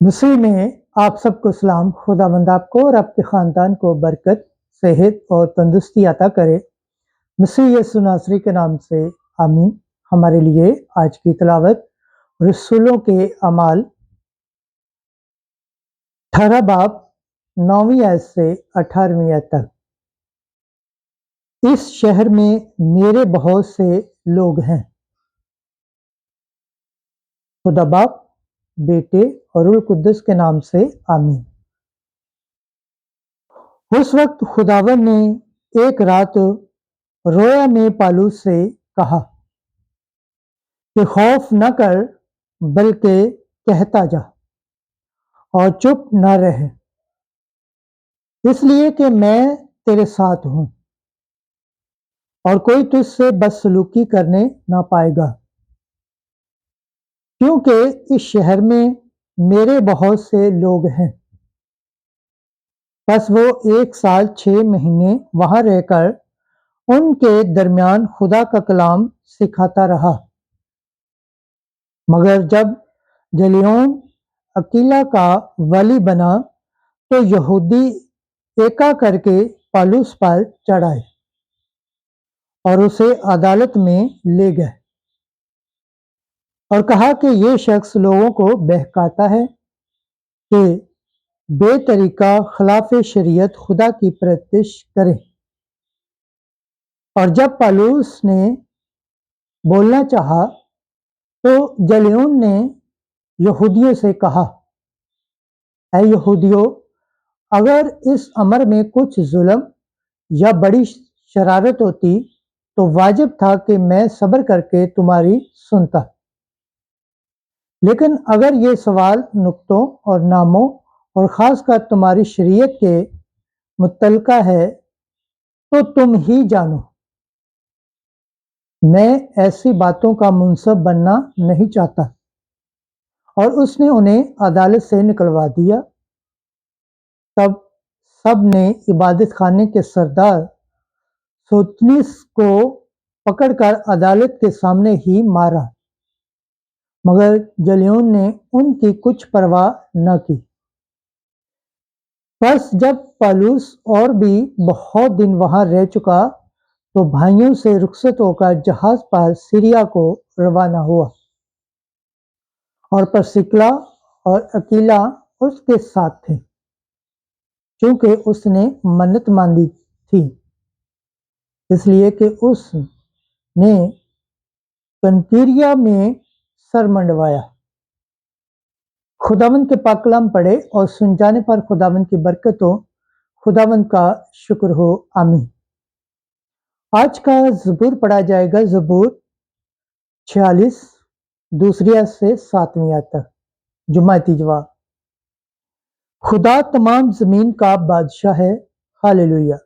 مسیح میں آپ سب کو سلام۔ خداوند آپ کو اور آپ کے خاندان کو برکت، صحت اور تندرستی عطا کرے۔ مسیح یسوع ناصری کے نام سے آمین۔ ہمارے لیے آج کی تلاوت رسولوں کے اعمال 18 باب 9ویں آیت سے 18ویں آیت تک۔ اس شہر میں میرے بہت سے لوگ ہیں۔ خدا باپ، بیٹے اور روح القدس کے نام سے آمین۔ اس وقت خداوند نے ایک رات رویا میں پالوس سے کہا کہ خوف نہ کر بلکہ کہتا جا اور چپ نہ رہ، اس لیے کہ میں تیرے ساتھ ہوں اور کوئی تجھ سے بدسلوکی کرنے نہ پائے گا، کیونکہ اس شہر میں میرے بہت سے لوگ ہیں۔ بس وہ 1 سال 6 مہینے وہاں رہ کر ان کے درمیان خدا کا کلام سکھاتا رہا، مگر جب گلیون اکیلا کا والی بنا تو یہودی ایکا کر کے پالوس پر چڑھائے اور اسے عدالت میں لے گئے اور کہا کہ یہ شخص لوگوں کو بہکاتا ہے کہ بے طریقہ خلاف شریعت خدا کی پرستش کرے۔ اور جب پالوس نے بولنا چاہا تو گلیون نے یہودیوں سے کہا، اے یہودیوں، اگر اس امر میں کچھ ظلم یا بڑی شرارت ہوتی تو واجب تھا کہ میں صبر کر کے تمہاری سنتا، لیکن اگر یہ سوال نکتوں اور ناموں اور خاص کر تمہاری شریعت کے متعلقہ ہے تو تم ہی جانو، میں ایسی باتوں کا منصف بننا نہیں چاہتا۔ اور اس نے انہیں عدالت سے نکلوا دیا۔ تب سب نے عبادت خانے کے سردار سوتنیس کو پکڑ کر عدالت کے سامنے ہی مارا، مگر گلیون نے ان کی کچھ پرواہ نہ کی۔ بس جب پالوس اور بھی بہت دن وہاں رہ چکا تو بھائیوں سے رخصت ہو کر جہاز پر سیریا کو روانہ ہوا، اور پرسکلا اور اکیلا اس کے ساتھ تھے، چونکہ اس نے منت ماندی تھی، اس لیے کہ اس نے کنکریا میں سر منڈوایا۔ خداوند کے پاک کلام پڑھے اور سن جانے پر خداوند کی برکت ہو۔ خداوند کا شکر ہو، آمین۔ آج کا زبور پڑھا جائے گا، زبور 46 دوسری آیت سے 7ویں آیت تک۔ جماعتی جواب: خدا تمام زمین کا بادشاہ ہے، ہاللویہ۔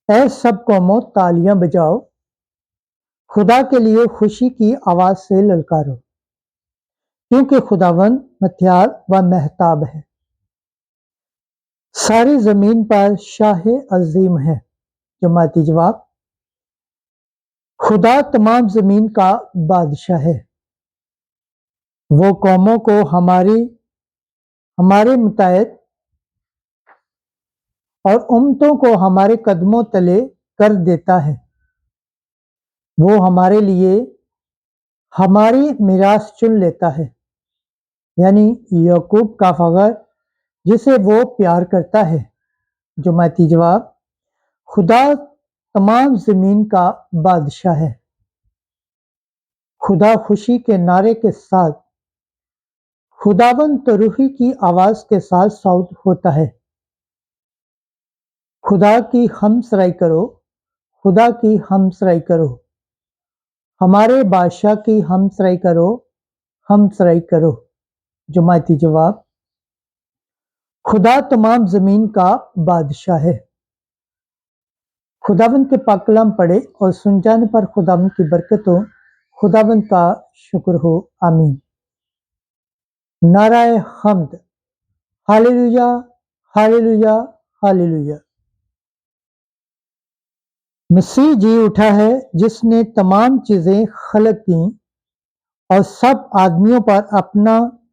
اے سب قوموں، تالیاں بجاؤ، خدا کے لیے خوشی کی آواز سے للکارو، کیونکہ خداوند متھیار و مہتاب ہے، ساری زمین پر شاہ عظیم ہے۔ جماعتی جواب: خدا تمام زمین کا بادشاہ ہے، وہ قوموں کو ہمارے متحد اور امتوں کو ہمارے قدموں تلے کر دیتا ہے۔ وہ ہمارے لیے ہماری میراث چن لیتا ہے، یعنی یعقوب کا فخر جسے وہ پیار کرتا ہے۔ جماعتی جواب: خدا تمام زمین کا بادشاہ ہے۔ خدا خوشی کے نعرے کے ساتھ، خداوند تروحی کی آواز کے ساتھ صعود ہوتا ہے۔ خدا کی حمد سرائی کرو، خدا کی حمد سرائی کرو، ہمارے بادشاہ کی حمد سرائی کرو، حمد سرائی کرو۔ جماعتی جواب: خدا تمام زمین کا بادشاہ ہے۔ خداوند کے پاک کلام پڑھے اور سن جانے پر خداوند کی برکت ہو۔ خداوند کا شکر ہو، آمین۔ نعرہ حمد، ہاللویہ، ہاللویہ، ہاللویہ۔ مسیح جی اٹھا ہے جس نے تمام چیزیں خلق کیں اور سب آدمیوں پر اپنا